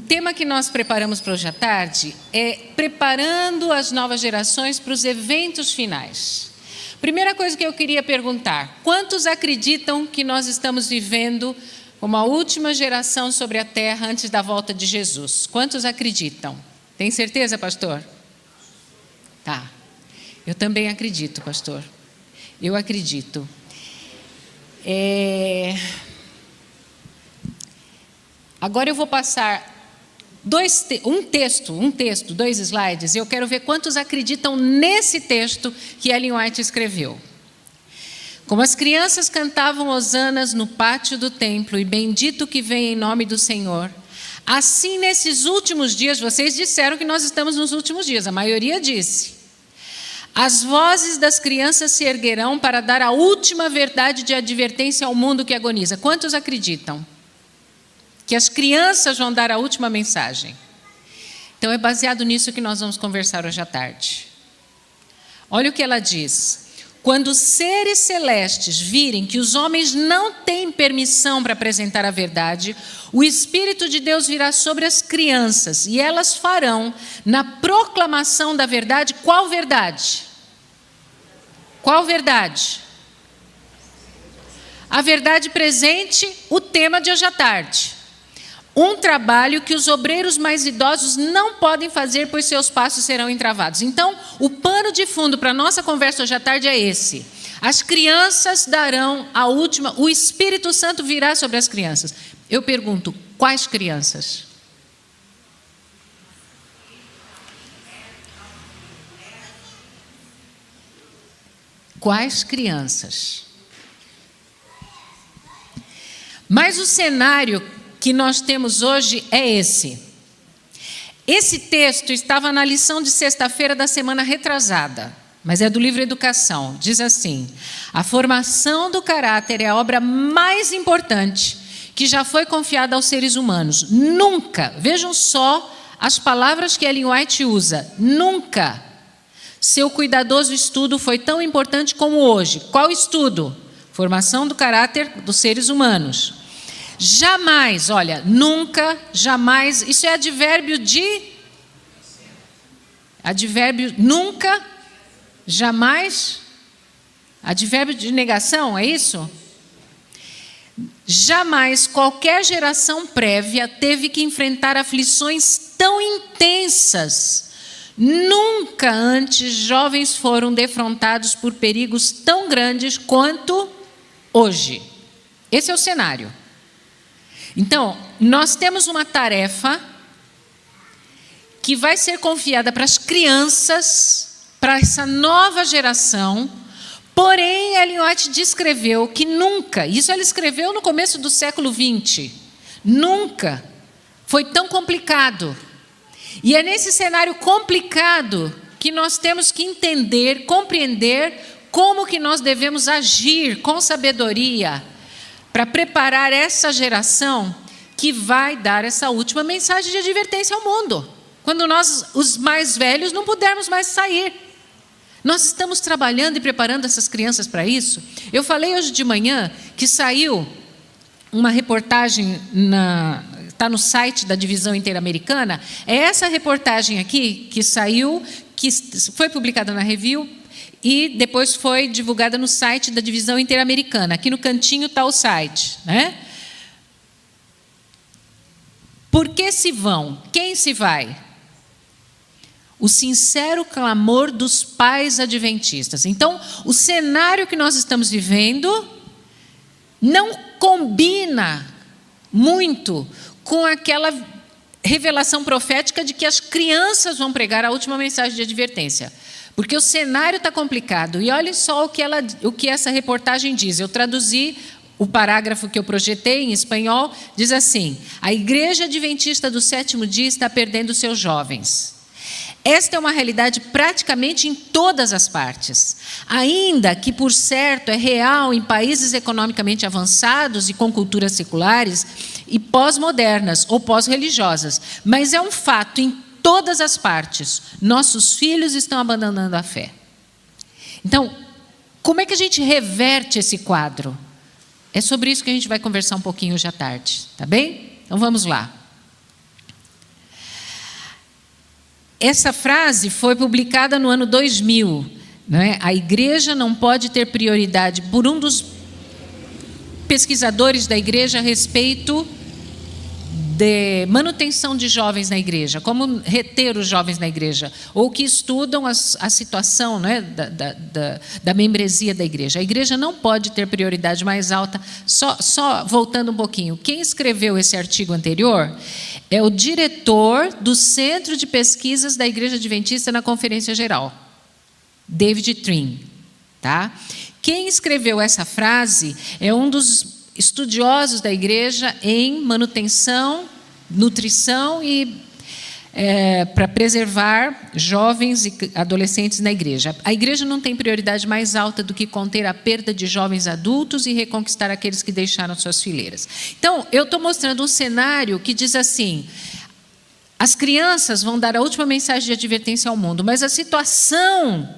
tema que nós preparamos para hoje à tarde é preparando as novas gerações para os eventos finais. Primeira coisa que eu queria perguntar: quantos acreditam que nós estamos vivendo como a última geração sobre a terra antes da volta de Jesus? Quantos acreditam? Tem certeza, pastor? Tá. Eu também acredito, pastor. Eu acredito. Agora eu vou passar um texto, 2 slides. Eu quero ver quantos acreditam nesse texto que Ellen White escreveu. Como as crianças cantavam hosanas no pátio do templo e bendito que vem em nome do Senhor, assim nesses últimos dias, vocês disseram que nós estamos nos últimos dias, a maioria disse, as vozes das crianças se erguerão para dar a última verdade de advertência ao mundo que agoniza. Quantos acreditam que as crianças vão dar a última mensagem? Então é baseado nisso que nós vamos conversar hoje à tarde. Olha o que ela diz: quando os seres celestes virem que os homens não têm permissão para apresentar a verdade, o Espírito de Deus virá sobre as crianças e elas farão, na proclamação da verdade, qual verdade? Qual verdade? A verdade presente, o tema de hoje à tarde. Um trabalho que os obreiros mais idosos não podem fazer, pois seus passos serão entravados. Então, o pano de fundo para a nossa conversa hoje à tarde é esse. As crianças darão a última, o Espírito Santo virá sobre as crianças. Eu pergunto, quais crianças? Quais crianças? Mas o cenário que nós temos hoje é esse. Esse texto estava na lição de sexta-feira da semana retrasada, mas é do livro Educação. Diz assim: a formação do caráter é a obra mais importante que já foi confiada aos seres humanos. Nunca, vejam só as palavras que Ellen White usa, nunca seu cuidadoso estudo foi tão importante como hoje. Qual estudo? Formação do caráter dos seres humanos. Jamais, olha, nunca, jamais, isso é advérbio nunca, jamais, advérbio de negação, é isso? Jamais qualquer geração prévia teve que enfrentar aflições tão intensas. Nunca antes jovens foram defrontados por perigos tão grandes quanto hoje. Esse é o cenário. Então, nós temos uma tarefa que vai ser confiada para as crianças, para essa nova geração, porém, Ellen White descreveu que nunca, isso ela escreveu no começo do século XX, nunca foi tão complicado. E é nesse cenário complicado que nós temos que entender, compreender como que nós devemos agir com sabedoria para preparar essa geração que vai dar essa última mensagem de advertência ao mundo. Quando nós, os mais velhos, não pudermos mais sair. Nós estamos trabalhando e preparando essas crianças para isso. Eu falei hoje de manhã que saiu uma reportagem, está no site da Divisão Interamericana. É essa reportagem aqui que saiu, que foi publicada na Review, e depois foi divulgada no site da Divisão Interamericana. Aqui no cantinho está o site, né? Por que se vão? Quem se vai? O sincero clamor dos pais adventistas. Então, o cenário que nós estamos vivendo não combina muito com aquela revelação profética de que as crianças vão pregar a última mensagem de advertência. Porque o cenário está complicado. E olhem só o que essa reportagem diz. Eu traduzi o parágrafo que eu projetei em espanhol. Diz assim: a Igreja Adventista do Sétimo Dia está perdendo seus jovens. Esta é uma realidade praticamente em todas as partes. Ainda que, por certo, é real em países economicamente avançados e com culturas seculares e pós-modernas ou pós-religiosas. Mas é um fato em todas as partes. Nossos filhos estão abandonando a fé. Então, como é que a gente reverte esse quadro? É sobre isso que a gente vai conversar um pouquinho hoje à tarde, tá bem? Então vamos lá. Essa frase foi publicada no ano 2000. Né? A igreja não pode ter prioridade, por um dos pesquisadores da igreja, a respeito de manutenção de jovens na igreja, como reter os jovens na igreja, ou que estudam a situação, né, da membresia da igreja. A igreja não pode ter prioridade mais alta. Só voltando um pouquinho, quem escreveu esse artigo anterior é o diretor do Centro de Pesquisas da Igreja Adventista na Conferência Geral, David Trim. Tá? Quem escreveu essa frase é um dos estudiosos da igreja em manutenção, nutrição e para preservar jovens e adolescentes na igreja. A igreja não tem prioridade mais alta do que conter a perda de jovens adultos e reconquistar aqueles que deixaram suas fileiras. Então, eu estou mostrando um cenário que diz assim: as crianças vão dar a última mensagem de advertência ao mundo, mas a situação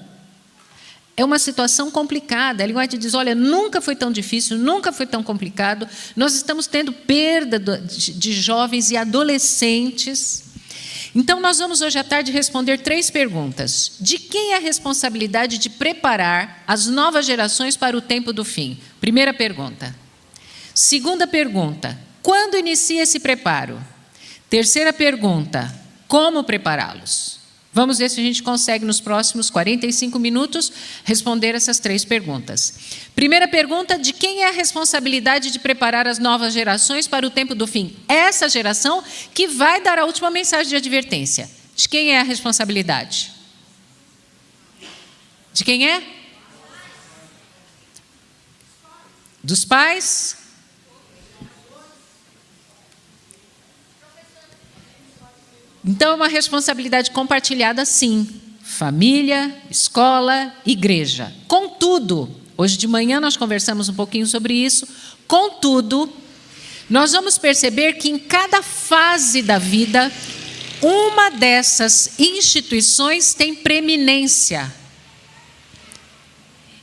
é uma situação complicada. Ellen White diz, olha, nunca foi tão difícil, nunca foi tão complicado. Nós estamos tendo perda de jovens e adolescentes. Então, nós vamos hoje à tarde responder 3 perguntas. De quem é a responsabilidade de preparar as novas gerações para o tempo do fim? Primeira pergunta. Segunda pergunta, quando inicia esse preparo? Terceira pergunta, como prepará-los? Vamos ver se a gente consegue, nos próximos 45 minutos, responder essas 3 perguntas. Primeira pergunta, de quem é a responsabilidade de preparar as novas gerações para o tempo do fim? Essa geração que vai dar a última mensagem de advertência. De quem é a responsabilidade? De quem é? Dos pais? Então, é uma responsabilidade compartilhada, sim. Família, escola, igreja. Contudo, hoje de manhã nós conversamos um pouquinho sobre isso. Contudo, nós vamos perceber que em cada fase da vida, uma dessas instituições tem preeminência.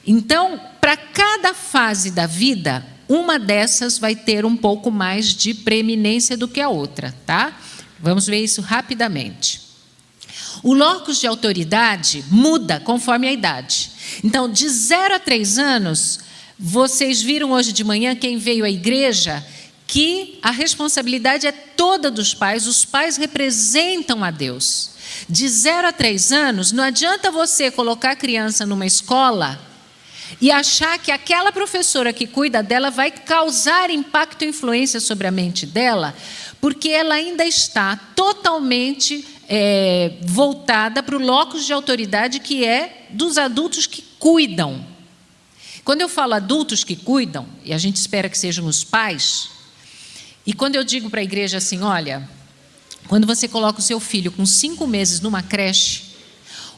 Então, para cada fase da vida, uma dessas vai ter um pouco mais de preeminência do que a outra, tá? Vamos ver isso rapidamente. O locus de autoridade muda conforme a idade. Então, de 0 a 3 anos, vocês viram hoje de manhã, quem veio à igreja, que a responsabilidade é toda dos pais. Os pais representam a Deus. De 0 a 3 anos, não adianta você colocar a criança numa escola e achar que aquela professora que cuida dela vai causar impacto e influência sobre a mente dela, porque ela ainda está totalmente voltada para o locus de autoridade, que é dos adultos que cuidam. Quando eu falo adultos que cuidam, e a gente espera que sejam os pais, e quando eu digo para a igreja assim, olha, quando você coloca o seu filho com 5 meses numa creche,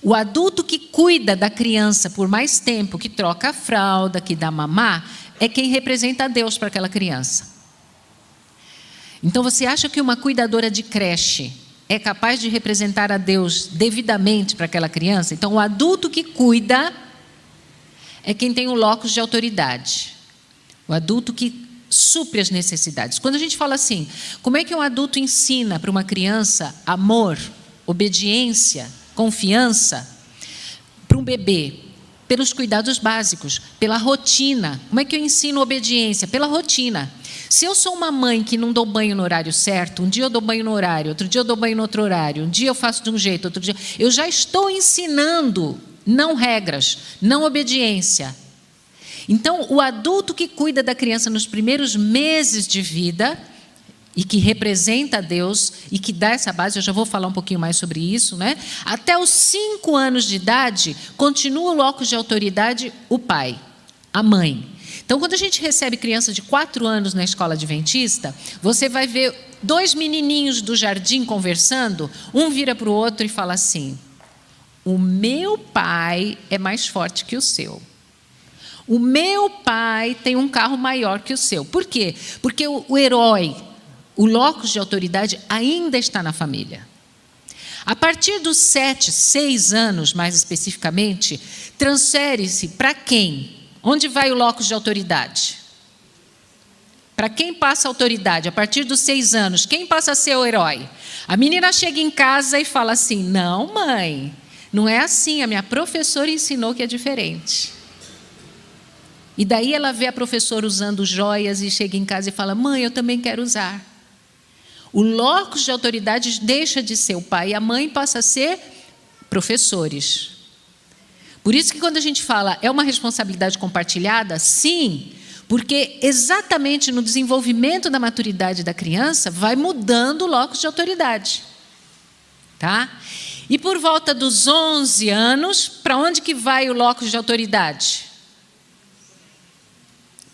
o adulto que cuida da criança por mais tempo, que troca a fralda, que dá mamar, é quem representa a Deus para aquela criança. Então, você acha que uma cuidadora de creche é capaz de representar a Deus devidamente para aquela criança? Então, o adulto que cuida é quem tem o locus de autoridade. O adulto que supre as necessidades. Quando a gente fala assim, como é que um adulto ensina para uma criança amor, obediência, confiança? Para um bebê, pelos cuidados básicos, pela rotina. Como é que eu ensino obediência? Pela rotina. Se eu sou uma mãe que não dou banho no horário certo, um dia eu dou banho no horário, outro dia eu dou banho no outro horário, um dia eu faço de um jeito, outro dia... Eu já estou ensinando não regras, não obediência. Então, o adulto que cuida da criança nos primeiros meses de vida e que representa a Deus e que dá essa base, eu já vou falar um pouquinho mais sobre isso, né? Até os 5 anos de idade, continua o locus de autoridade o pai, a mãe. Então, quando a gente recebe criança de 4 anos na escola adventista, você vai ver 2 menininhos do jardim conversando, um vira para o outro e fala assim, o meu pai é mais forte que o seu. O meu pai tem um carro maior que o seu. Por quê? Porque o herói, o locus de autoridade ainda está na família. A partir dos 7, 6 anos, mais especificamente, transfere-se para quem? Onde vai o locus de autoridade? para quem passa autoridade a partir dos 6 anos, quem passa a ser o herói? A menina chega em casa e fala assim: não, mãe, não é assim, a minha professora ensinou que é diferente. E daí ela vê a professora usando joias e chega em casa e fala: mãe, eu também quero usar. O locus de autoridade deixa de ser o pai e a mãe, passa a ser professores. Por isso que quando a gente fala é uma responsabilidade compartilhada, sim, porque exatamente no desenvolvimento da maturidade da criança vai mudando o locus de autoridade. Tá? E por volta dos 11 anos, para onde que vai o locus de autoridade?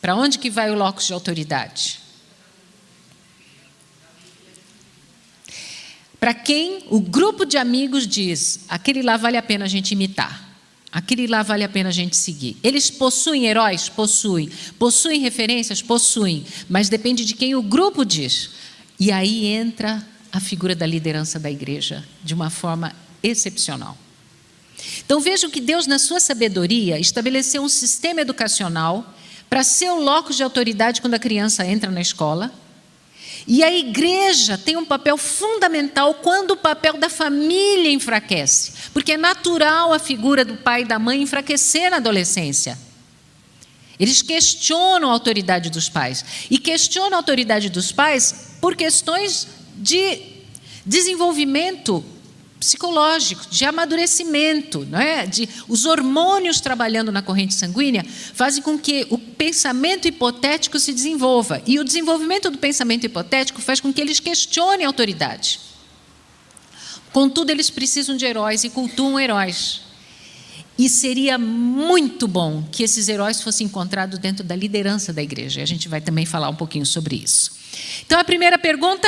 Para onde que vai o locus de autoridade? Para quem o grupo de amigos diz: aquele lá vale a pena a gente imitar. Aquele lá vale a pena a gente seguir. Eles possuem heróis? Possuem. Possuem referências? Possuem. Mas depende de quem o grupo diz. E aí entra a figura da liderança da igreja de uma forma excepcional. Então vejam que Deus, na sua sabedoria, estabeleceu um sistema educacional para ser o locus de autoridade quando a criança entra na escola. E a igreja tem um papel fundamental quando o papel da família enfraquece, porque é natural a figura do pai e da mãe enfraquecer na adolescência. Eles questionam a autoridade dos pais, e questionam a autoridade dos pais por questões de desenvolvimento psicológico, de amadurecimento, não é? Os hormônios trabalhando na corrente sanguínea fazem com que o pensamento hipotético se desenvolva. E o desenvolvimento do pensamento hipotético faz com que eles questionem a autoridade. Contudo, eles precisam de heróis e cultuam heróis. E seria muito bom que esses heróis fossem encontrados dentro da liderança da igreja. E a gente vai também falar um pouquinho sobre isso. Então, a primeira pergunta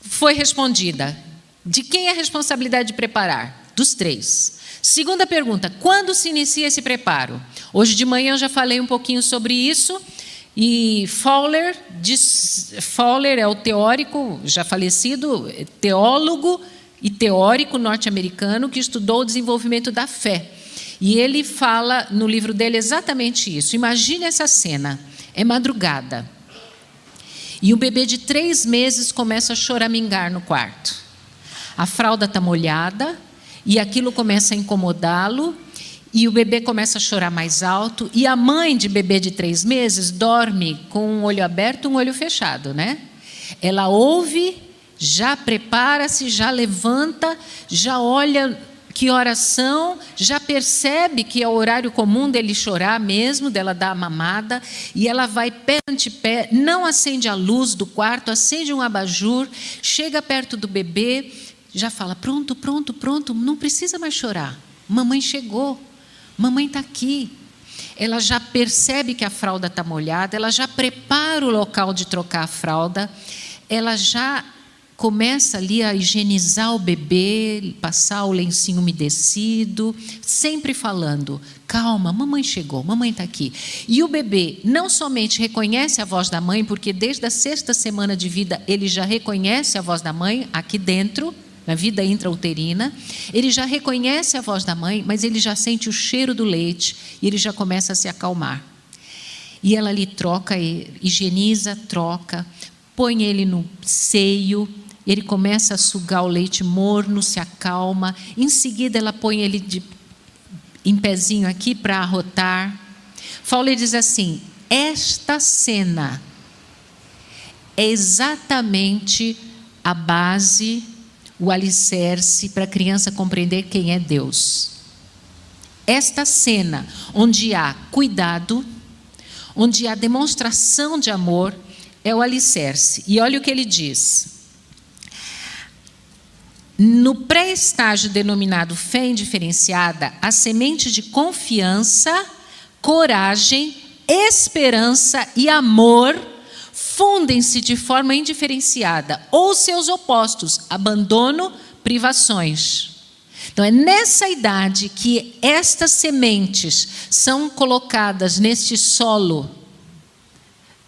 foi respondida. De quem é a responsabilidade de preparar? Dos 3. Segunda pergunta: quando se inicia esse preparo? Hoje de manhã eu já falei um pouquinho sobre isso. E Fowler é o teórico, já falecido, teólogo e teórico norte-americano que estudou o desenvolvimento da fé. E ele fala no livro dele exatamente isso. Imagine essa cena. É madrugada. E o bebê de 3 meses começa a choramingar no quarto. A fralda está molhada e aquilo começa a incomodá-lo e o bebê começa a chorar mais alto e a mãe de bebê de 3 meses dorme com um olho aberto e um olho fechado, né? Ela ouve, já prepara-se, já levanta, já olha que horas são, já percebe que é o horário comum dele chorar mesmo, dela dar a mamada, e ela vai pé ante pé, não acende a luz do quarto, acende um abajur, chega perto do bebê, já fala: pronto, pronto, pronto, não precisa mais chorar. Mamãe chegou, mamãe está aqui. Ela já percebe que a fralda está molhada, ela já prepara o local de trocar a fralda, ela já começa ali a higienizar o bebê, passar o lencinho umedecido, sempre falando: calma, mamãe chegou, mamãe está aqui. E o bebê não somente reconhece a voz da mãe, porque desde a 6ª semana de vida ele já reconhece a voz da mãe aqui dentro, na vida intrauterina, ele já reconhece a voz da mãe, mas ele já sente o cheiro do leite e ele já começa a se acalmar. E ela ali troca, higieniza, troca, põe ele no seio, ele começa a sugar o leite morno, se acalma, em seguida ela põe ele em pezinho aqui para arrotar. Fowler diz assim: esta cena é exatamente a base, o alicerce para a criança compreender quem é Deus. Esta cena, onde há cuidado, onde há demonstração de amor, é o alicerce. E olha o que ele diz. No pré-estágio denominado fé indiferenciada, a semente de confiança, coragem, esperança e amor fundem-se de forma indiferenciada, ou seus opostos, abandono, privações. Então, é nessa idade que estas sementes são colocadas neste solo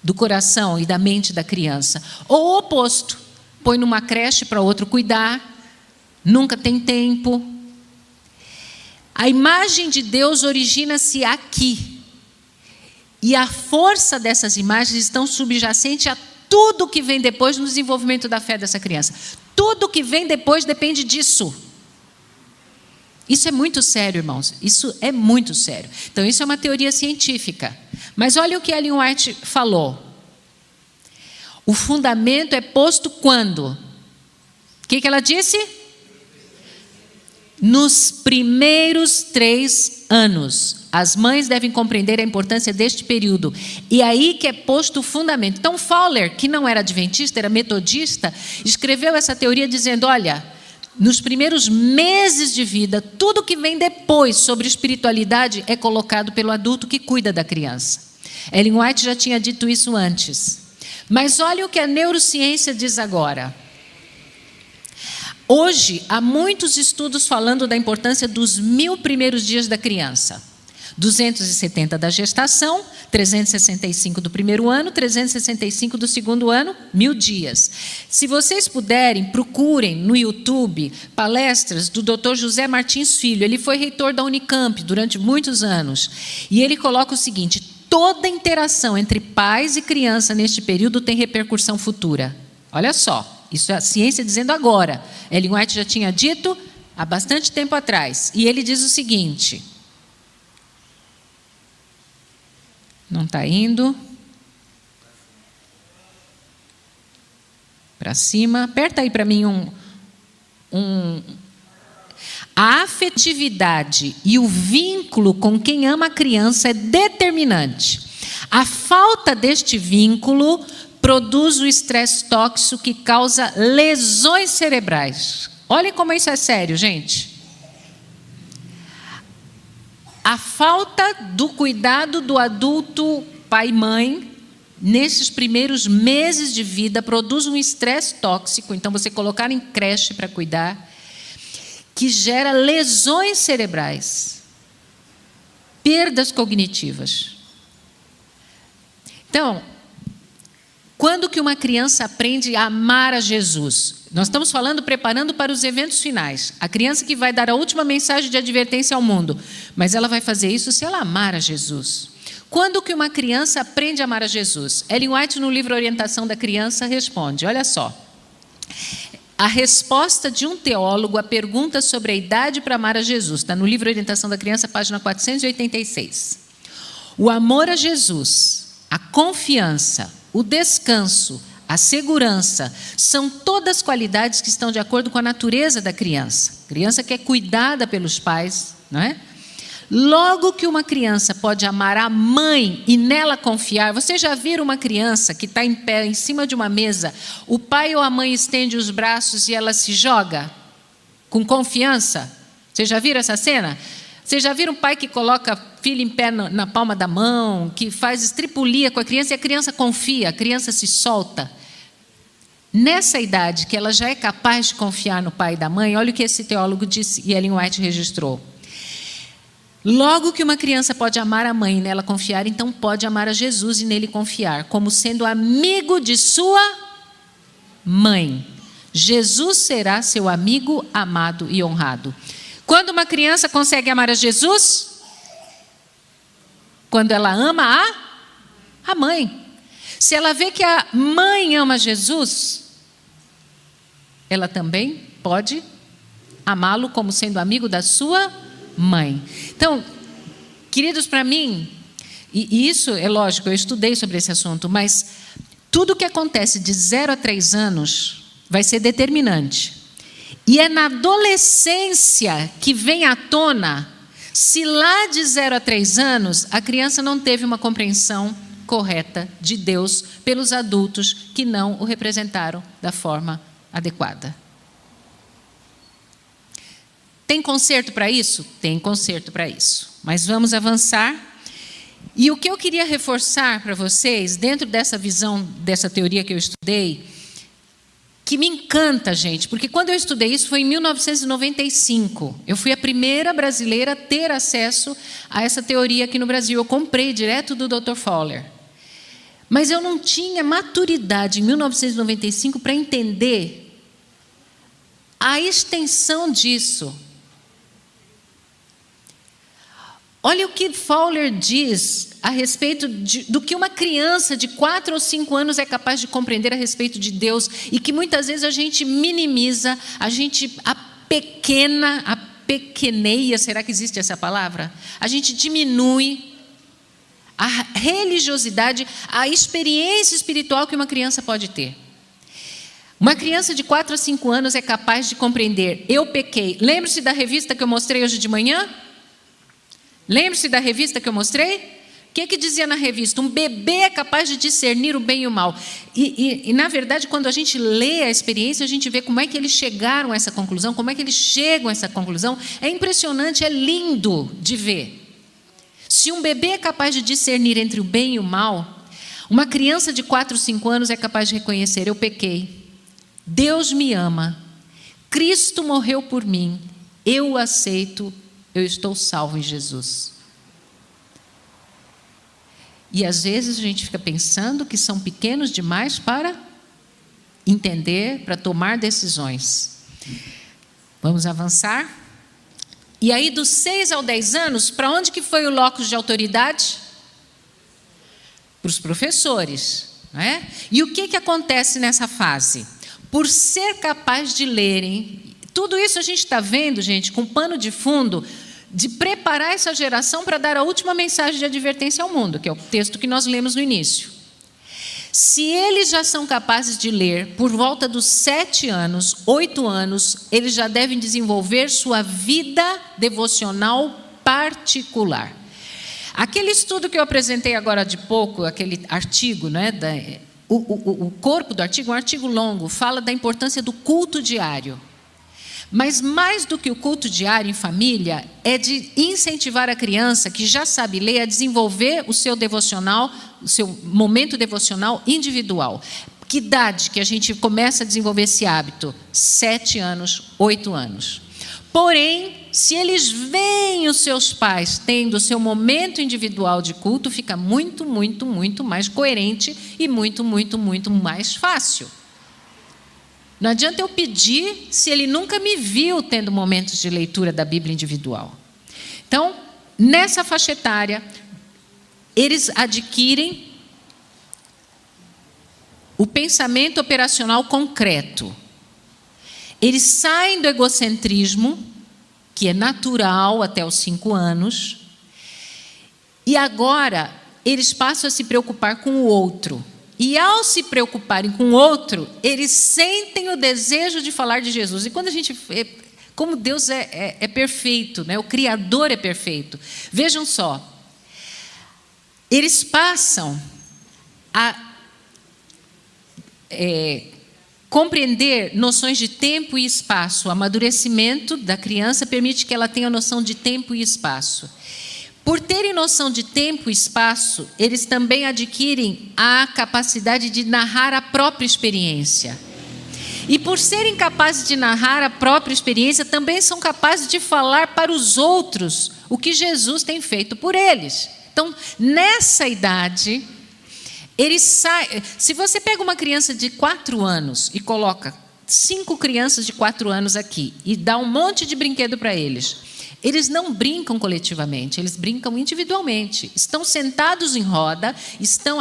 do coração e da mente da criança. Ou o oposto, põe numa creche para outro cuidar, nunca tem tempo. A imagem de Deus origina-se aqui. E a força dessas imagens estão subjacente a tudo que vem depois no desenvolvimento da fé dessa criança. Tudo que vem depois depende disso. Isso é muito sério, irmãos. Isso é muito sério. Então, isso é uma teoria científica. Mas olha o que Ellen White falou. O fundamento é posto quando? O que ela disse? Nos primeiros 3 anos. As mães devem compreender a importância deste período. E aí que é posto o fundamento. Então, Fowler, que não era adventista, era metodista, escreveu essa teoria dizendo, olha, nos primeiros meses de vida, tudo que vem depois sobre espiritualidade é colocado pelo adulto que cuida da criança. Ellen White já tinha dito isso antes. Mas olha o que a neurociência diz agora. Hoje, há muitos estudos falando da importância dos 1000 primeiros dias da criança. 270 da gestação, 365 do primeiro ano, 365 do segundo ano, 1000 dias. Se vocês puderem, procurem no YouTube palestras do Dr. José Martins Filho. Ele foi reitor da Unicamp durante muitos anos. E ele coloca o seguinte: toda interação entre pais e criança neste período tem repercussão futura. Olha só, isso é a ciência dizendo agora. Ellen White já tinha dito há bastante tempo atrás. E ele diz o seguinte... Não está indo. Para cima. Aperta aí para mim A afetividade e o vínculo com quem ama a criança é determinante. A falta deste vínculo produz o estresse tóxico que causa lesões cerebrais. Olhem como isso é sério, gente. A falta do cuidado do adulto, pai e mãe, nesses primeiros meses de vida, produz um estresse tóxico. Então, você colocar em creche para cuidar, que gera lesões cerebrais, perdas cognitivas. Então, quando que uma criança aprende a amar a Jesus? Nós estamos falando, preparando para os eventos finais. A criança que vai dar a última mensagem de advertência ao mundo. Mas ela vai fazer isso se ela amar a Jesus. Quando que uma criança aprende a amar a Jesus? Ellen White, no livro Orientação da Criança, responde, olha só. A resposta de um teólogo à pergunta sobre a idade para amar a Jesus. Está no livro Orientação da Criança, página 486. O amor a Jesus, a confiança, o descanso, a segurança, são todas qualidades que estão de acordo com a natureza da criança. A criança que é cuidada pelos pais, não é? Logo que uma criança pode amar a mãe e nela confiar, você já viu uma criança que está em pé em cima de uma mesa, o pai ou a mãe estende os braços e ela se joga com confiança? Vocês já viram essa cena? Vocês já viram um pai que coloca filho em pé na palma da mão, que faz estripulia com a criança e a criança confia, a criança se solta? Nessa idade que ela já é capaz de confiar no pai e da mãe, olha o que esse teólogo disse e Ellen White registrou. Logo que uma criança pode amar a mãe e nela confiar, então pode amar a Jesus e nele confiar, como sendo amigo de sua mãe. Jesus será seu amigo, amado e honrado. Quando uma criança consegue amar a Jesus? Quando ela ama a mãe. Se ela vê que a mãe ama Jesus, ela também pode amá-lo como sendo amigo da sua mãe. Então, queridos, para mim, e isso é lógico, eu estudei sobre esse assunto, mas tudo que acontece de 0 a 3 anos vai ser determinante. E é na adolescência que vem à tona se lá de 0 a 3 anos a criança não teve uma compreensão correta de Deus pelos adultos que não o representaram da forma adequada. Tem conserto para isso? Tem conserto para isso. Mas vamos avançar. E o que eu queria reforçar para vocês, dentro dessa visão, dessa teoria que eu estudei, que me encanta, gente, porque quando eu estudei isso foi em 1995. Eu fui a primeira brasileira a ter acesso a essa teoria aqui no Brasil. Eu comprei direto do Dr. Fowler. Mas eu não tinha maturidade em 1995 para entender a extensão disso. Olha o que Fowler diz a respeito do que uma criança de 4 ou 5 anos é capaz de compreender a respeito de Deus, e que muitas vezes a gente minimiza, a gente apequeneia, será que existe essa palavra? A gente diminui a religiosidade, a experiência espiritual que uma criança pode ter. Uma criança de 4 a 5 anos é capaz de compreender: eu pequei. Lembre-se da revista que eu mostrei hoje de manhã? Lembre-se da revista que eu mostrei? O que dizia na revista? Um bebê é capaz de discernir o bem e o mal. E, na verdade, quando a gente lê a experiência, a gente vê como é que eles chegaram a essa conclusão, como é que eles chegam a essa conclusão. É impressionante, é lindo de ver. Se um bebê é capaz de discernir entre o bem e o mal, uma criança de 4, 5 anos é capaz de reconhecer: eu pequei, Deus me ama, Cristo morreu por mim, eu o aceito, eu estou salvo em Jesus. E às vezes a gente fica pensando que são pequenos demais para entender, para tomar decisões. Vamos avançar? E aí, dos 6 aos 10 anos, para onde que foi o locus de autoridade? Para os professores, não é? E o que acontece nessa fase? Por ser capaz de lerem, tudo isso a gente está vendo, gente, com pano de fundo, de preparar essa geração para dar a última mensagem de advertência ao mundo, que é o texto que nós lemos no início. Se eles já são capazes de ler por volta dos 7 anos, 8 anos, eles já devem desenvolver sua vida devocional particular. Aquele estudo que eu apresentei agora de pouco, aquele artigo, né, o corpo do artigo, um artigo longo, fala da importância do culto diário. Mas mais do que o culto diário em família, é de incentivar a criança que já sabe ler a desenvolver o seu devocional, o seu momento devocional individual. Que idade que a gente começa a desenvolver esse hábito? 7 anos, 8 anos. Porém, se eles veem os seus pais tendo o seu momento individual de culto, fica muito, muito, muito mais coerente e muito, muito, muito mais fácil. Não adianta eu pedir se ele nunca me viu tendo momentos de leitura da Bíblia individual. Então, nessa faixa etária, eles adquirem o pensamento operacional concreto. Eles saem do egocentrismo, que é natural até os 5 anos, e agora eles passam a se preocupar com o outro. E ao se preocuparem com o outro, eles sentem o desejo de falar de Jesus. E quando a gente vê como Deus é perfeito, né? O Criador é perfeito. Vejam só, eles passam a compreender noções de tempo e espaço. O amadurecimento da criança permite que ela tenha noção de tempo e espaço. Por terem noção de tempo e espaço, eles também adquirem a capacidade de narrar a própria experiência. E por serem capazes de narrar a própria experiência, também são capazes de falar para os outros o que Jesus tem feito por eles. Então, nessa idade, eles saem. Se você pega uma criança de 4 anos e coloca 5 crianças de 4 anos aqui e dá um monte de brinquedo para eles, eles não brincam coletivamente, eles brincam individualmente. Estão sentados em roda,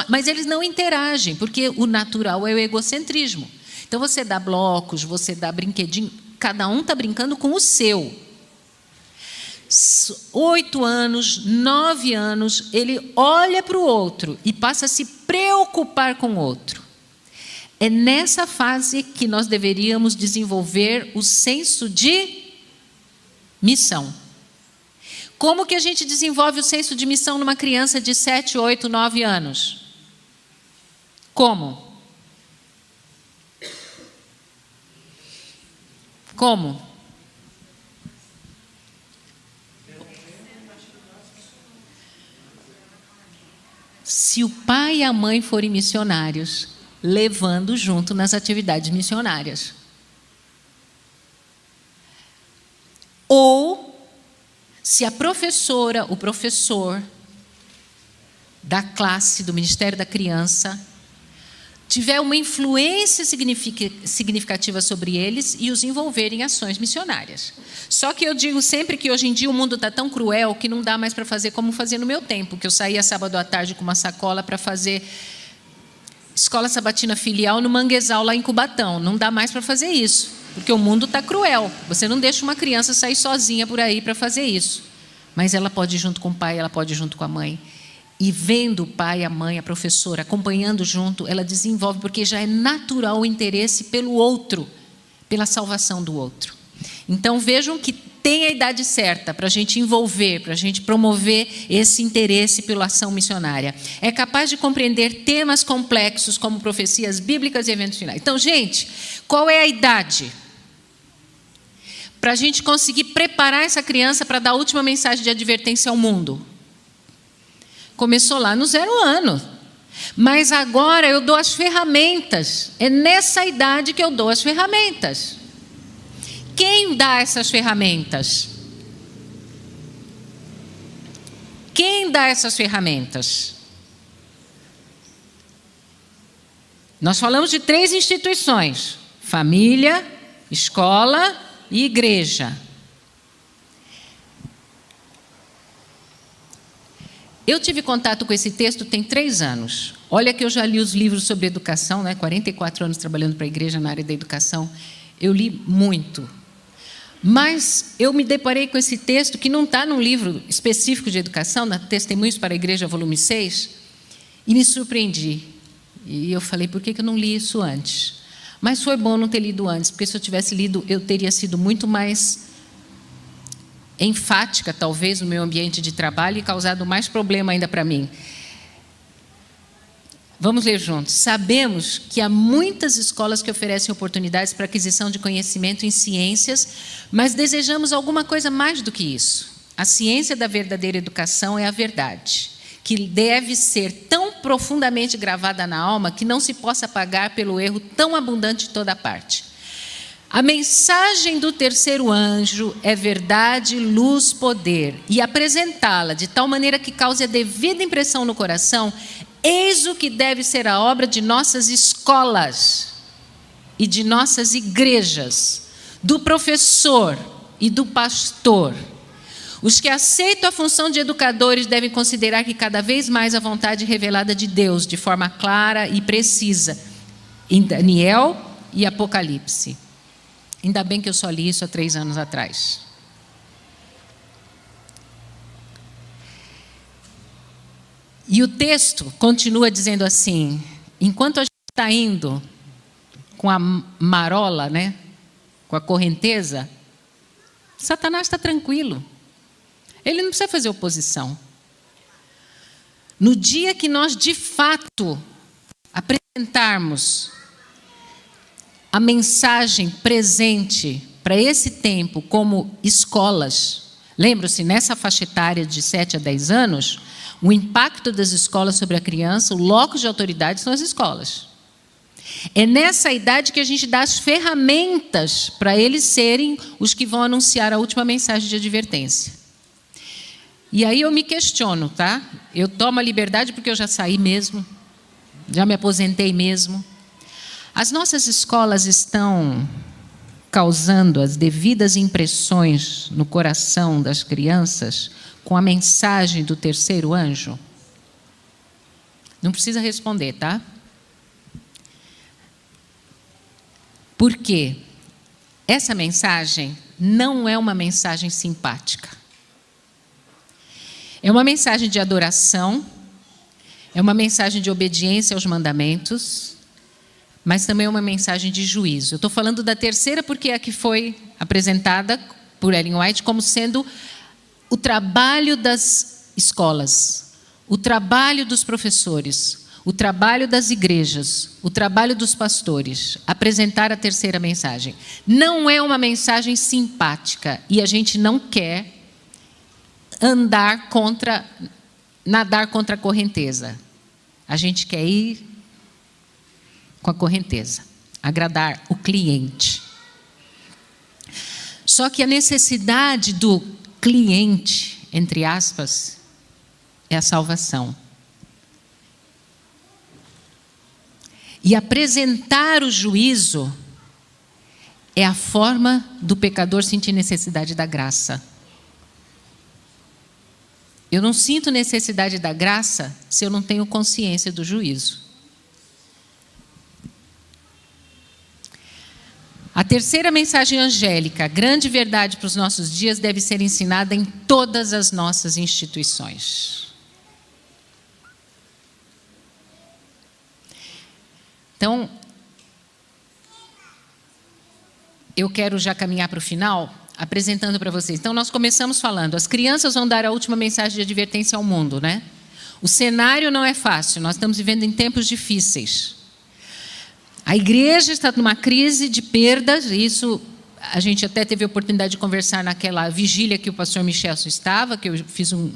mas eles não interagem, porque o natural é o egocentrismo. Então, você dá blocos, você dá brinquedinho, cada um está brincando com o seu. 8 anos, 9 anos, ele olha para o outro e passa a se preocupar com o outro. É nessa fase que nós deveríamos desenvolver o senso de missão. Como que a gente desenvolve o senso de missão numa criança de 7, 8, 9 anos? Como? Como? Se o pai e a mãe forem missionários, levando junto nas atividades missionárias. Ou se a professora, o professor da classe do Ministério da Criança tiver uma influência significativa sobre eles e os envolver em ações missionárias. Só que eu digo sempre que hoje em dia o mundo está tão cruel que não dá mais para fazer como fazia no meu tempo, que eu saía sábado à tarde com uma sacola para fazer escola sabatina filial no Manguezal, lá em Cubatão. Não dá mais para fazer isso, porque o mundo está cruel. Você não deixa uma criança sair sozinha por aí para fazer isso. Mas ela pode ir junto com o pai, ela pode ir junto com a mãe. E vendo o pai, a mãe, a professora, acompanhando junto, ela desenvolve, porque já é natural o interesse pelo outro, pela salvação do outro. Então, vejam que tem a idade certa para a gente envolver, para a gente promover esse interesse pela ação missionária. É capaz de compreender temas complexos como profecias bíblicas e eventos finais. Então, gente, qual é a idade para a gente conseguir preparar essa criança para dar a última mensagem de advertência ao mundo? Começou lá no 0 ano. Mas agora eu dou as ferramentas. É nessa idade que eu dou as ferramentas. Quem dá essas ferramentas? Quem dá essas ferramentas? Nós falamos de 3 instituições: família, escola e igreja. Eu tive contato com esse texto tem 3 anos. Olha que eu já li os livros sobre educação, 44 anos trabalhando para a igreja na área da educação. Eu li muito. Mas eu me deparei com esse texto, que não está num livro específico de educação, na Testemunhos para a Igreja, volume 6, e me surpreendi. E eu falei, por que eu não li isso antes? Mas foi bom não ter lido antes, porque se eu tivesse lido, eu teria sido muito mais enfática, talvez, no meu ambiente de trabalho e causado mais problema ainda para mim. Vamos ler juntos. Sabemos que há muitas escolas que oferecem oportunidades para aquisição de conhecimento em ciências, mas desejamos alguma coisa mais do que isso. A ciência da verdadeira educação é a verdade, que deve ser tão profundamente gravada na alma que não se possa apagar pelo erro tão abundante de toda parte. A mensagem do terceiro anjo é verdade, luz, poder, e apresentá-la de tal maneira que cause a devida impressão no coração, eis o que deve ser a obra de nossas escolas e de nossas igrejas, do professor e do pastor. Os que aceitam a função de educadores devem considerar que cada vez mais a vontade revelada de Deus, de forma clara e precisa, em Daniel e Apocalipse. Ainda bem que eu só li isso há 3 anos atrás. E o texto continua dizendo assim: enquanto a gente está indo com a marola, com a correnteza, Satanás está tranquilo. Ele não precisa fazer oposição. No dia que nós, de fato, apresentarmos a mensagem presente para esse tempo como escolas, lembra-se, nessa faixa etária de 7 a 10 anos, o impacto das escolas sobre a criança, o locus de autoridade são as escolas. É nessa idade que a gente dá as ferramentas para eles serem os que vão anunciar a última mensagem de advertência. E aí eu me questiono, tá? Eu tomo a liberdade porque eu já saí mesmo, já me aposentei mesmo. As nossas escolas estão causando as devidas impressões no coração das crianças com a mensagem do terceiro anjo? Não precisa responder, tá? Por quê? Essa mensagem não é uma mensagem simpática. É uma mensagem de adoração, é uma mensagem de obediência aos mandamentos, mas também é uma mensagem de juízo. Eu estou falando da terceira porque é a que foi apresentada por Ellen White como sendo o trabalho das escolas, o trabalho dos professores, o trabalho das igrejas, o trabalho dos pastores, apresentar a terceira mensagem. Não é uma mensagem simpática e a gente não quer nadar contra a correnteza. A gente quer ir com a correnteza, agradar o cliente. Só que a necessidade do cliente, entre aspas, é a salvação. E apresentar o juízo é a forma do pecador sentir necessidade da graça. Eu não sinto necessidade da graça se eu não tenho consciência do juízo. A terceira mensagem angélica, grande verdade para os nossos dias, deve ser ensinada em todas as nossas instituições. Então, eu quero já caminhar para o final, apresentando para vocês. Então, nós começamos falando, as crianças vão dar a última mensagem de advertência ao mundo, né? O cenário não é fácil, nós estamos vivendo em tempos difíceis. A igreja está numa crise de perdas, isso a gente até teve a oportunidade de conversar naquela vigília que o pastor Michelson estava, que eu fiz um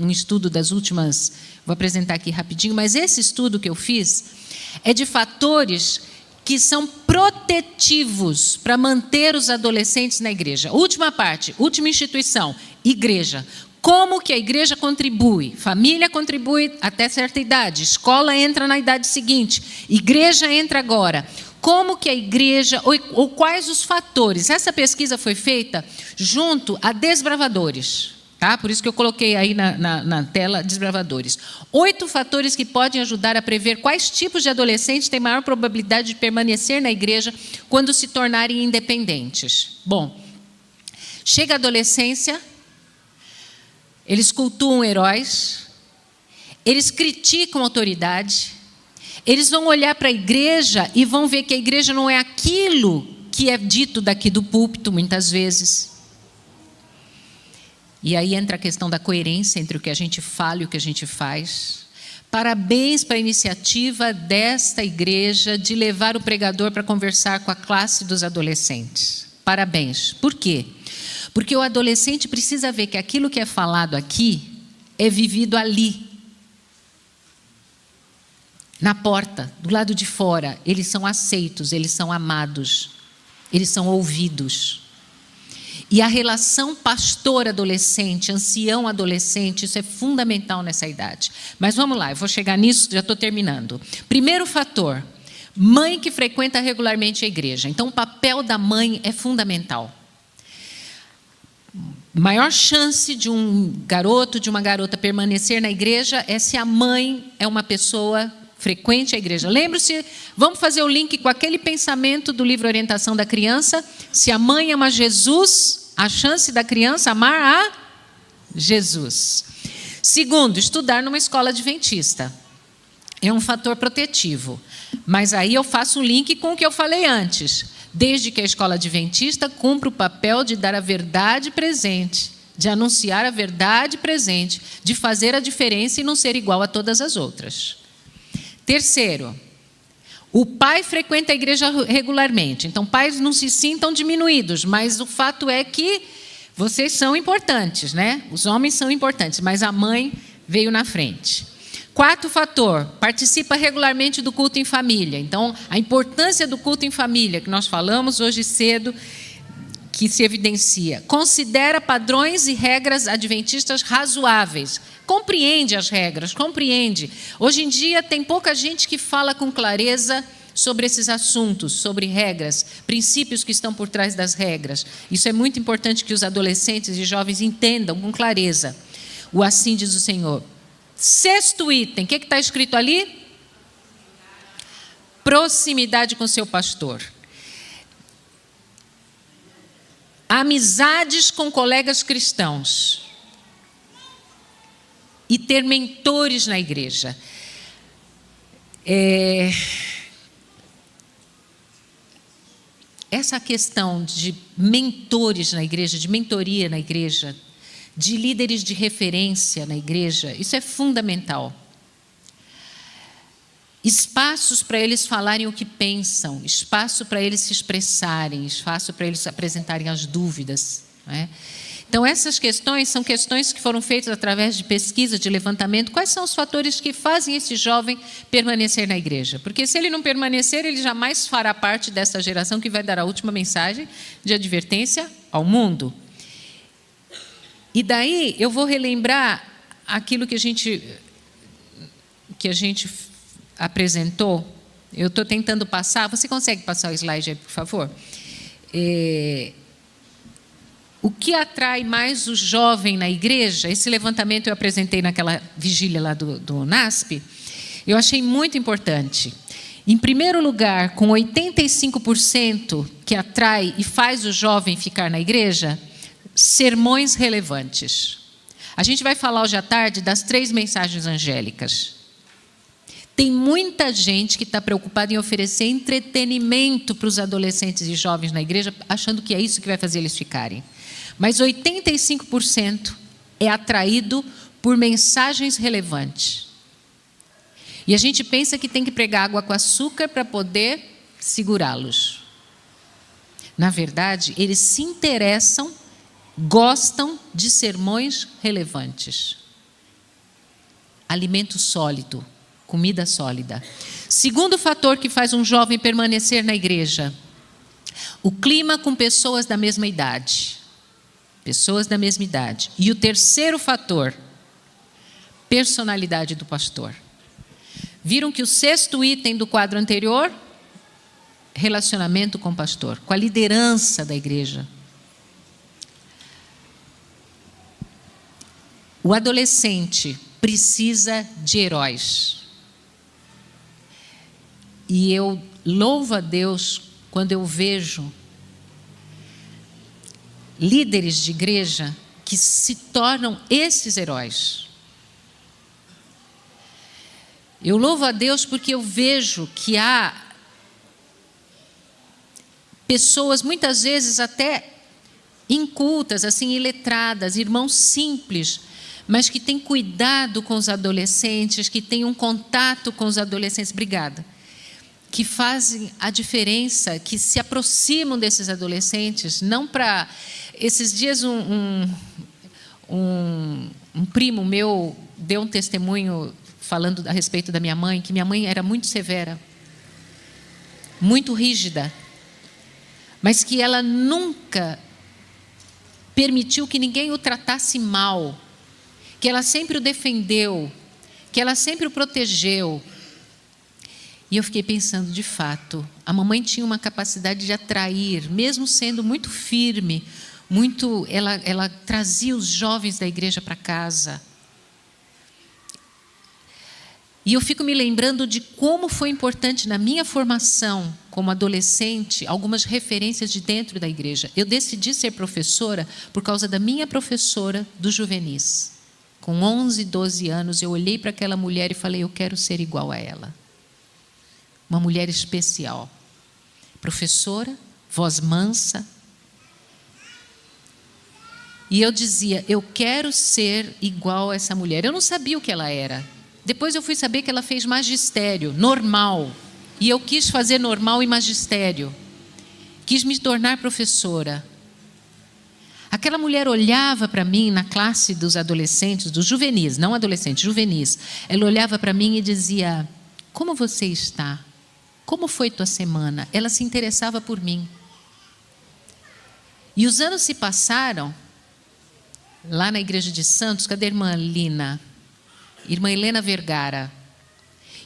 estudo das últimas, vou apresentar aqui rapidinho, mas esse estudo que eu fiz é de fatores que são protetivos para manter os adolescentes na igreja. Última parte, última instituição, igreja. Como que a igreja contribui? Família contribui até certa idade, escola entra na idade seguinte, igreja entra agora. Como que a igreja, ou quais os fatores? Essa pesquisa foi feita junto a desbravadores, tá? Por isso que eu coloquei aí na tela desbravadores. 8 fatores que podem ajudar a prever quais tipos de adolescentes têm maior probabilidade de permanecer na igreja quando se tornarem independentes. Bom, chega a adolescência, eles cultuam heróis, eles criticam a autoridade, eles vão olhar para a igreja e vão ver que a igreja não é aquilo que é dito daqui do púlpito, muitas vezes. E aí entra a questão da coerência entre o que a gente fala e o que a gente faz. Parabéns para a iniciativa desta igreja de levar o pregador para conversar com a classe dos adolescentes. Parabéns. Por quê? Porque o adolescente precisa ver que aquilo que é falado aqui é vivido ali. Na porta, do lado de fora, eles são aceitos, eles são amados, eles são ouvidos. E a relação pastor-adolescente, ancião-adolescente, isso é fundamental nessa idade. Mas vamos lá, eu vou chegar nisso, já estou terminando. Primeiro fator, mãe que frequenta regularmente a igreja. Então, o papel da mãe é fundamental. Maior chance de um garoto, de uma garota permanecer na igreja é se a mãe é uma pessoa frequente à igreja. Lembre-se, vamos fazer o link com aquele pensamento do livro Orientação da Criança. Se a mãe ama Jesus, a chance da criança amar a Jesus. Segundo, estudar numa escola adventista. É um fator protetivo. Mas aí eu faço um link com o que eu falei antes. Desde que a escola adventista cumpra o papel de dar a verdade presente, de anunciar a verdade presente, de fazer a diferença e não ser igual a todas as outras. Terceiro, o pai frequenta a igreja regularmente. Então, pais não se sintam diminuídos, mas o fato é que vocês são importantes, né? Os homens são importantes, mas a mãe veio na frente. Quarto fator, participa regularmente do culto em família. Então, a importância do culto em família, que nós falamos hoje cedo, que se evidencia. Considera padrões e regras adventistas razoáveis. Compreende as regras, compreende. Hoje em dia tem pouca gente que fala com clareza sobre esses assuntos, sobre regras, princípios que estão por trás das regras. Isso é muito importante que os adolescentes e jovens entendam com clareza. O assim diz o Senhor. Sexto item, o que está escrito ali? Proximidade com seu pastor. Amizades com colegas cristãos. E ter mentores na igreja. Essa questão de mentores na igreja, de mentoria na igreja, de líderes de referência na igreja, isso é fundamental. Espaços para eles falarem o que pensam, espaço para eles se expressarem, espaço para eles apresentarem as dúvidas, né? Então, essas questões são questões que foram feitas através de pesquisa, de levantamento. Quais são os fatores que fazem esse jovem permanecer na igreja? Porque se ele não permanecer, ele jamais fará parte dessa geração que vai dar a última mensagem de advertência ao mundo. E daí eu vou relembrar aquilo que a gente apresentou Eu estou tentando passar. Você consegue passar o slide aí, por favor? O que atrai mais o jovem na igreja? Esse levantamento eu apresentei naquela vigília lá do NASP. Eu achei muito importante. Em primeiro lugar, com 85% que atrai e faz o jovem ficar na igreja, sermões relevantes. A gente vai falar hoje à tarde das 3 mensagens angélicas. Tem muita gente que está preocupada em oferecer entretenimento para os adolescentes e jovens na igreja, achando que é isso que vai fazer eles ficarem. Mas 85% é atraído por mensagens relevantes. E a gente pensa que tem que pregar água com açúcar para poder segurá-los. Na verdade, eles se interessam, gostam de sermões relevantes. Alimento sólido. Comida sólida. Segundo fator que faz um jovem permanecer na igreja: o clima com pessoas da mesma idade. Pessoas da mesma idade. E o terceiro fator: personalidade do pastor. Viram que o 6º item do quadro anterior? Relacionamento com o pastor, com a liderança da igreja. O adolescente precisa de heróis. E eu louvo a Deus quando eu vejo líderes de igreja que se tornam esses heróis. Eu louvo a Deus porque eu vejo que há pessoas, muitas vezes até incultas, assim, iletradas, irmãos simples, mas que têm cuidado com os adolescentes, que têm um contato com os adolescentes. Obrigada. Que fazem a diferença, que se aproximam desses adolescentes, não para... Esses dias um primo meu deu um testemunho falando a respeito da minha mãe, que minha mãe era muito severa, muito rígida, mas que ela nunca permitiu que ninguém o tratasse mal, que ela sempre o defendeu, que ela sempre o protegeu. E eu fiquei pensando, de fato, a mamãe tinha uma capacidade de atrair, mesmo sendo muito firme, ela trazia os jovens da igreja para casa. E eu fico me lembrando de como foi importante na minha formação como adolescente, algumas referências de dentro da igreja. Eu decidi ser professora por causa da minha professora do juvenis. Com 11, 12 anos, eu olhei para aquela mulher e falei, eu quero ser igual a ela. Uma mulher especial. Professora, voz mansa. E eu dizia, eu quero ser igual a essa mulher. Eu não sabia o que ela era. Depois eu fui saber que ela fez magistério, normal. E eu quis fazer normal e magistério. Quis me tornar professora. Aquela mulher olhava para mim na classe dos adolescentes, dos juvenis, não adolescentes, juvenis. Ela olhava para mim e dizia, como você está? Como foi tua semana? Ela se interessava por mim. E os anos se passaram, lá na igreja de Santos, cadê a irmã Lina? Irmã Helena Vergara.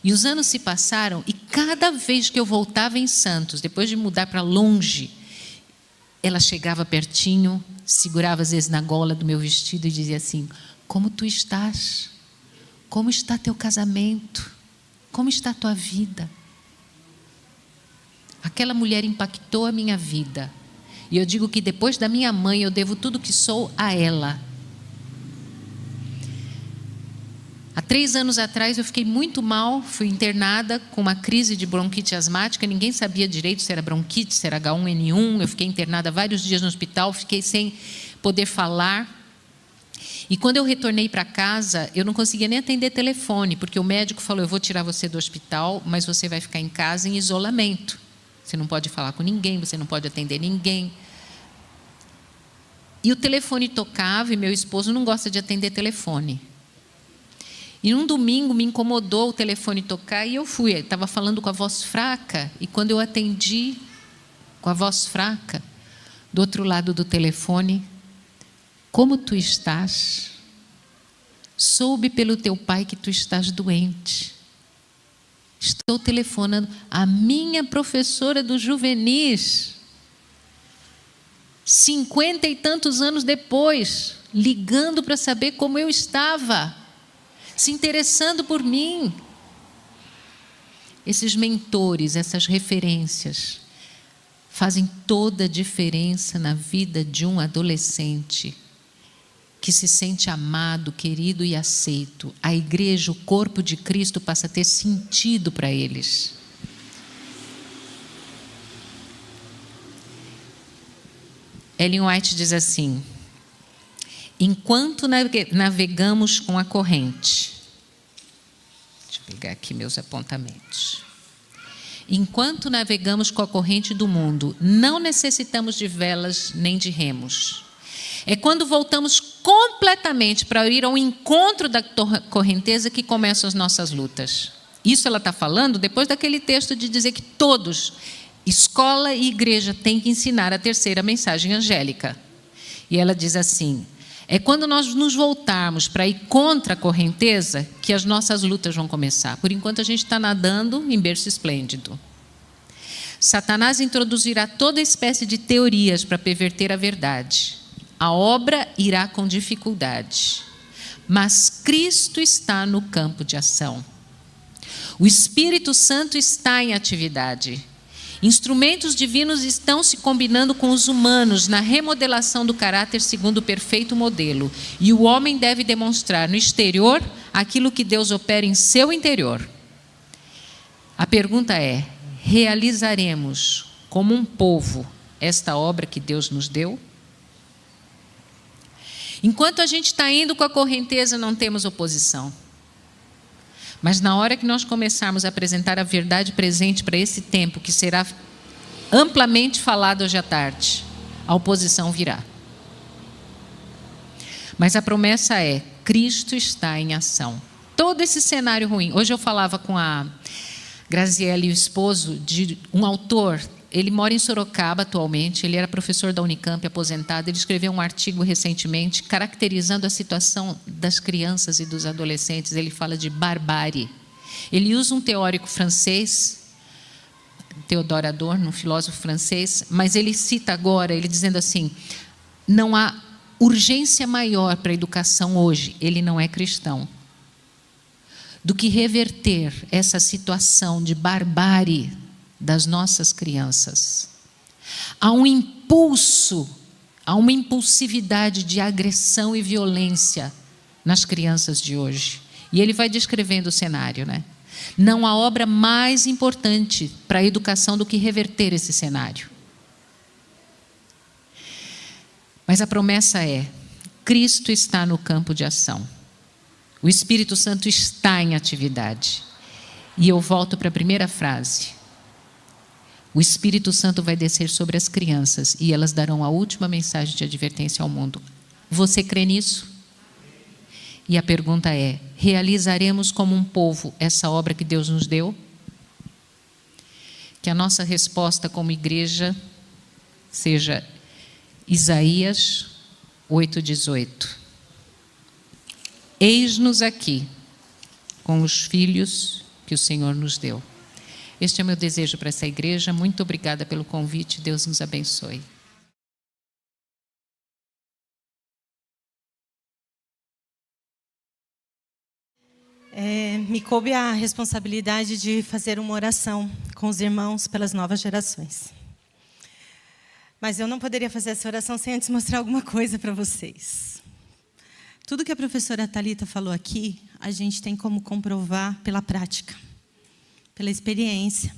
E os anos se passaram e cada vez que eu voltava em Santos, depois de mudar para longe, ela chegava pertinho, segurava às vezes na gola do meu vestido e dizia assim, como tu estás? Como está teu casamento? Como está a tua vida? Aquela mulher impactou a minha vida. E eu digo que depois da minha mãe, eu devo tudo que sou a ela. Há 3 anos atrás, eu fiquei muito mal, fui internada com uma crise de bronquite asmática, ninguém sabia direito se era bronquite, se era H1N1, eu fiquei internada vários dias no hospital, fiquei sem poder falar. E quando eu retornei para casa, eu não conseguia nem atender telefone, porque o médico falou, eu vou tirar você do hospital, mas você vai ficar em casa em isolamento. Você não pode falar com ninguém, você não pode atender ninguém. E o telefone tocava, e meu esposo não gosta de atender telefone. E um domingo me incomodou o telefone tocar e eu fui. Estava falando com a voz fraca, e quando eu atendi com a voz fraca, do outro lado do telefone, como tu estás? Soube pelo teu pai que tu estás doente. Estou telefonando a minha professora do juvenis, 50 e tantos anos depois, ligando para saber como eu estava, se interessando por mim. Esses mentores, essas referências, fazem toda a diferença na vida de um adolescente que se sente amado, querido e aceito. A igreja, o corpo de Cristo, passa a ter sentido para eles. Ellen White diz assim: enquanto navegamos com a corrente, deixa eu pegar aqui meus apontamentos. Enquanto navegamos com a corrente do mundo, não necessitamos de velas nem de remos. É quando voltamos completamente para ir ao encontro da correnteza que começam as nossas lutas. Isso ela está falando depois daquele texto de dizer que todos, escola e igreja, têm que ensinar a terceira mensagem angélica. E ela diz assim: é quando nós nos voltarmos para ir contra a correnteza que as nossas lutas vão começar. Por enquanto a gente está nadando em berço esplêndido. Satanás introduzirá toda espécie de teorias para perverter a verdade. A obra irá com dificuldade, mas Cristo está no campo de ação. O Espírito Santo está em atividade. Instrumentos divinos estão se combinando com os humanos na remodelação do caráter segundo o perfeito modelo. E o homem deve demonstrar no exterior aquilo que Deus opera em seu interior. A pergunta é: realizaremos como um povo esta obra que Deus nos deu? Enquanto a gente está indo com a correnteza, não temos oposição. Mas na hora que nós começarmos a apresentar a verdade presente para esse tempo, que será amplamente falado hoje à tarde, a oposição virá. Mas a promessa é: Cristo está em ação. Todo esse cenário ruim. Hoje eu falava com a Graziele e o esposo de um autor. Ele mora em Sorocaba atualmente, ele era professor da Unicamp, aposentado. Ele escreveu um artigo recentemente caracterizando a situação das crianças e dos adolescentes. Ele fala de barbárie. Ele usa um teórico francês, Théodore Adorno, um filósofo francês, mas ele cita agora, ele dizendo assim: não há urgência maior para a educação hoje, ele não é cristão, do que reverter essa situação de barbárie das nossas crianças. Há um impulso, há uma impulsividade de agressão e violência nas crianças de hoje. E ele vai descrevendo o cenário, né? Não há obra mais importante para a educação do que reverter esse cenário. Mas a promessa é: Cristo está no campo de ação. O Espírito Santo está em atividade. E eu volto para a primeira frase. O Espírito Santo vai descer sobre as crianças e elas darão a última mensagem de advertência ao mundo. Você crê nisso? E a pergunta é: realizaremos como um povo essa obra que Deus nos deu? Que a nossa resposta como igreja seja Isaías 8:18. Eis-nos aqui com os filhos que o Senhor nos deu. Este é o meu desejo para essa igreja. Muito obrigada pelo convite. Deus nos abençoe. Me coube a responsabilidade de fazer uma oração com os irmãos pelas novas gerações. Mas eu não poderia fazer essa oração sem antes mostrar alguma coisa para vocês. Tudo que a professora Thalita falou aqui, a gente tem como comprovar pela prática, pela experiência.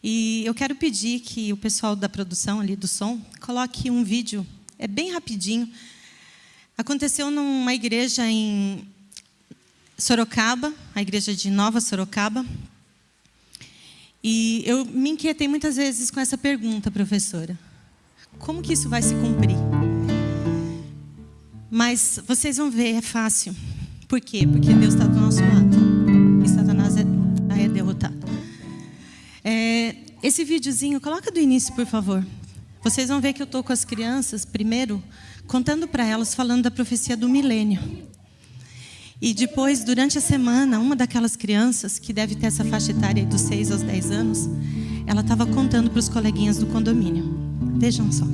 E eu quero pedir que o pessoal da produção ali do som coloque um vídeo, é bem rapidinho. Aconteceu numa igreja em Sorocaba, a igreja de Nova Sorocaba. E eu me inquietei muitas vezes com essa pergunta, professora: como que isso vai se cumprir? Mas vocês vão ver, é fácil. Por quê? Porque Deus está do nosso lado. E Satanás é derrotado. Esse videozinho, coloca do início, por favor. Vocês vão ver que eu estou com as crianças, primeiro, contando para elas, falando da profecia do milênio. E depois, durante a semana, uma daquelas crianças, que deve ter essa faixa etária dos 6 aos 10 anos, ela estava contando para os coleguinhas do condomínio. Vejam só.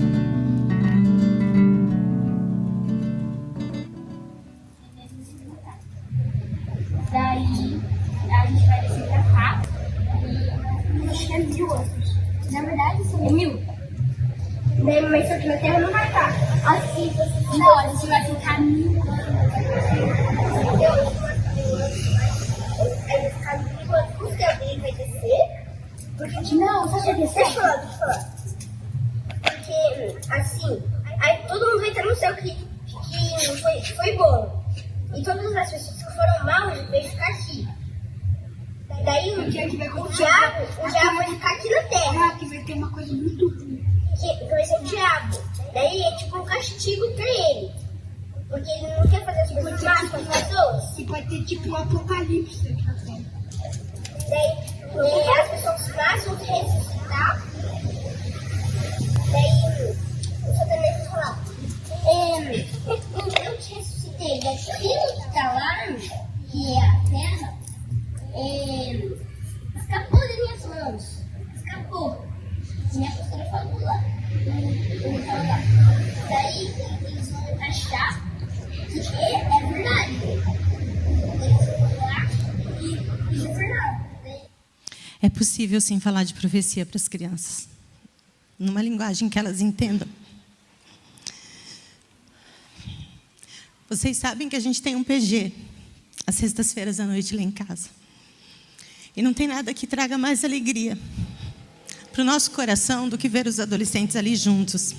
Daí a gente vai descer pra cá e é 1.000 ossos. Na verdade, são 1.000. Daí, mas só que na Terra não vai estar. Assim, embora, você vai ficar 1.000 anos. Aí vai ficar 1.000 anos. O céu dele vai descer. Porque, não, só deixa eu falar. Porque, assim, aí todo mundo vai estar no céu que foi bom. E todas as pessoas que foram mal vai ficar aqui. Daí o diabo vai ficar aqui na Terra. Que vai ter uma coisa muito ruim. Que vai ser o diabo. Daí é tipo um castigo pra ele. Porque ele não quer fazer as coisas más com as pessoas. E vai ter tipo um apocalipse aqui na Terra. Daí as pessoas más vão ressuscitar. Daí eu só também vou falar. Eu te ressuscitei daquilo que está lá, que é a Terra, escapou das minhas mãos. Escapou. Minha pastora falou lá. Daí eles vão achar que é verdade. Eles vão falar e é verdade. É possível, sim, falar de profecia para as crianças, numa linguagem que elas entendam. Vocês sabem que a gente tem um PG, às sextas-feiras à noite lá em casa. E não tem nada que traga mais alegria para o nosso coração do que ver os adolescentes ali juntos.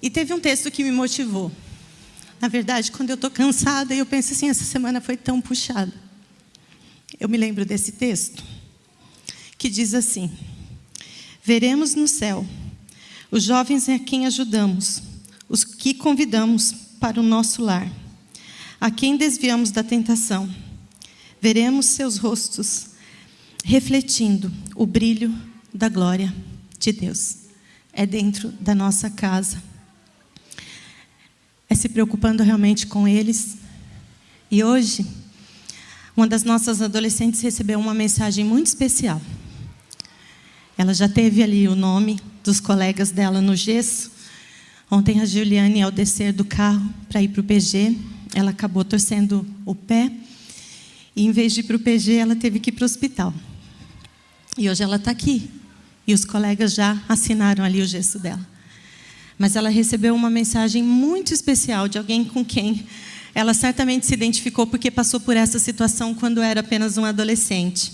E teve um texto que me motivou. Na verdade, quando eu estou cansada, eu penso assim, essa semana foi tão puxada. Eu me lembro desse texto, que diz assim: veremos no céu os jovens a quem ajudamos, os que convidamos para o nosso lar, a quem desviamos da tentação. Veremos seus rostos refletindo o brilho da glória de Deus. É dentro da nossa casa. É se preocupando realmente com eles. E hoje, uma das nossas adolescentes recebeu uma mensagem muito especial. Ela já teve ali o nome dos colegas dela no gesso. Ontem a Juliane, ao descer do carro para ir para o PG, ela acabou torcendo o pé. E em vez de ir para o PG, ela teve que ir para o hospital. E hoje ela está aqui. E os colegas já assinaram ali o gesso dela. Mas ela recebeu uma mensagem muito especial de alguém com quem ela certamente se identificou, porque passou por essa situação quando era apenas um adolescente.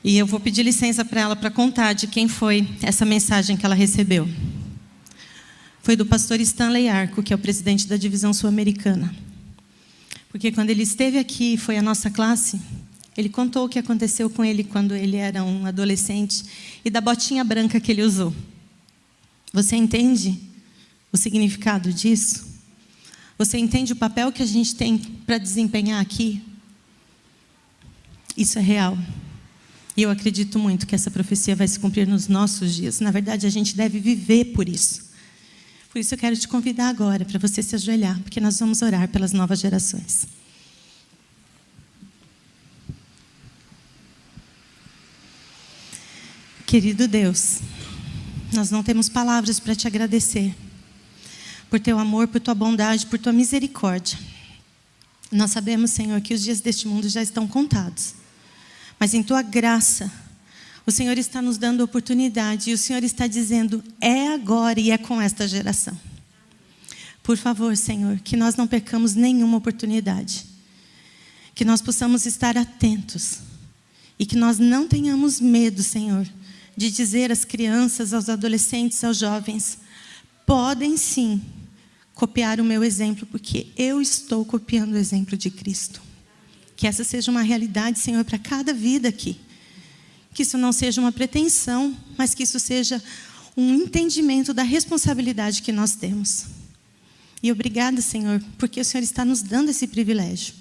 E eu vou pedir licença para ela para contar de quem foi essa mensagem que ela recebeu. Foi do pastor Stanley Arco, que é o presidente da divisão sul-americana. Porque quando ele esteve aqui, foi a nossa classe, ele contou o que aconteceu com ele quando ele era um adolescente e da botinha branca que ele usou. Você entende o significado disso? Você entende o papel que a gente tem para desempenhar aqui? Isso é real. E eu acredito muito que essa profecia vai se cumprir nos nossos dias. Na verdade, a gente deve viver por isso. Por isso eu quero te convidar agora para você se ajoelhar, porque nós vamos orar pelas novas gerações. Querido Deus, nós não temos palavras para te agradecer por teu amor, por tua bondade, por tua misericórdia. Nós sabemos, Senhor, que os dias deste mundo já estão contados. Mas em tua graça, o Senhor está nos dando oportunidade e o Senhor está dizendo, é agora e é com esta geração. Por favor, Senhor, que nós não percamos nenhuma oportunidade. Que nós possamos estar atentos e que nós não tenhamos medo, Senhor, de dizer às crianças, aos adolescentes, aos jovens, podem sim copiar o meu exemplo, porque eu estou copiando o exemplo de Cristo. Que essa seja uma realidade, Senhor, para cada vida aqui. Que isso não seja uma pretensão, mas que isso seja um entendimento da responsabilidade que nós temos. E obrigada, Senhor, porque o Senhor está nos dando esse privilégio.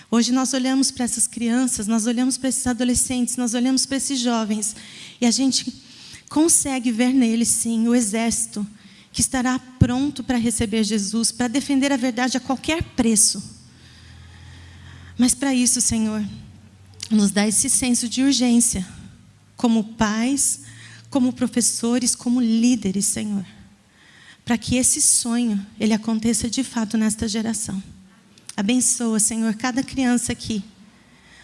Hoje nós olhamos para essas crianças, nós olhamos para esses adolescentes, nós olhamos para esses jovens, e a gente consegue ver neles, sim, o exército que estará pronto para receber Jesus, para defender a verdade a qualquer preço. Mas para isso, Senhor, nos dá esse senso de urgência, como pais, como professores, como líderes, Senhor, para que esse sonho, ele aconteça de fato nesta geração. Abençoa, Senhor, cada criança aqui.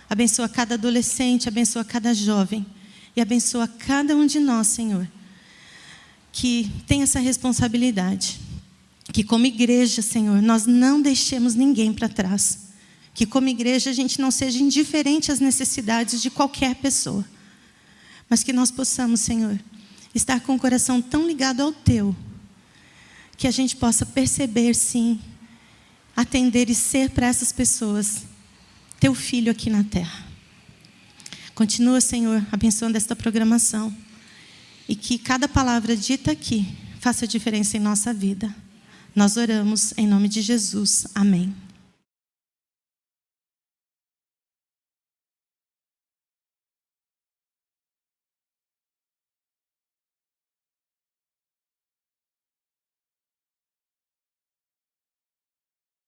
Abençoa cada adolescente, abençoa cada jovem. E abençoa cada um de nós, Senhor, que tem essa responsabilidade. Que como igreja, Senhor, nós não deixemos ninguém para trás. Que como igreja a gente não seja indiferente às necessidades de qualquer pessoa. Mas que nós possamos, Senhor, estar com o coração tão ligado ao Teu, que a gente possa perceber, sim, atender e ser para essas pessoas Teu Filho aqui na terra. Continua, Senhor, abençoando esta programação. E que cada palavra dita aqui faça diferença em nossa vida. Nós oramos em nome de Jesus. Amém.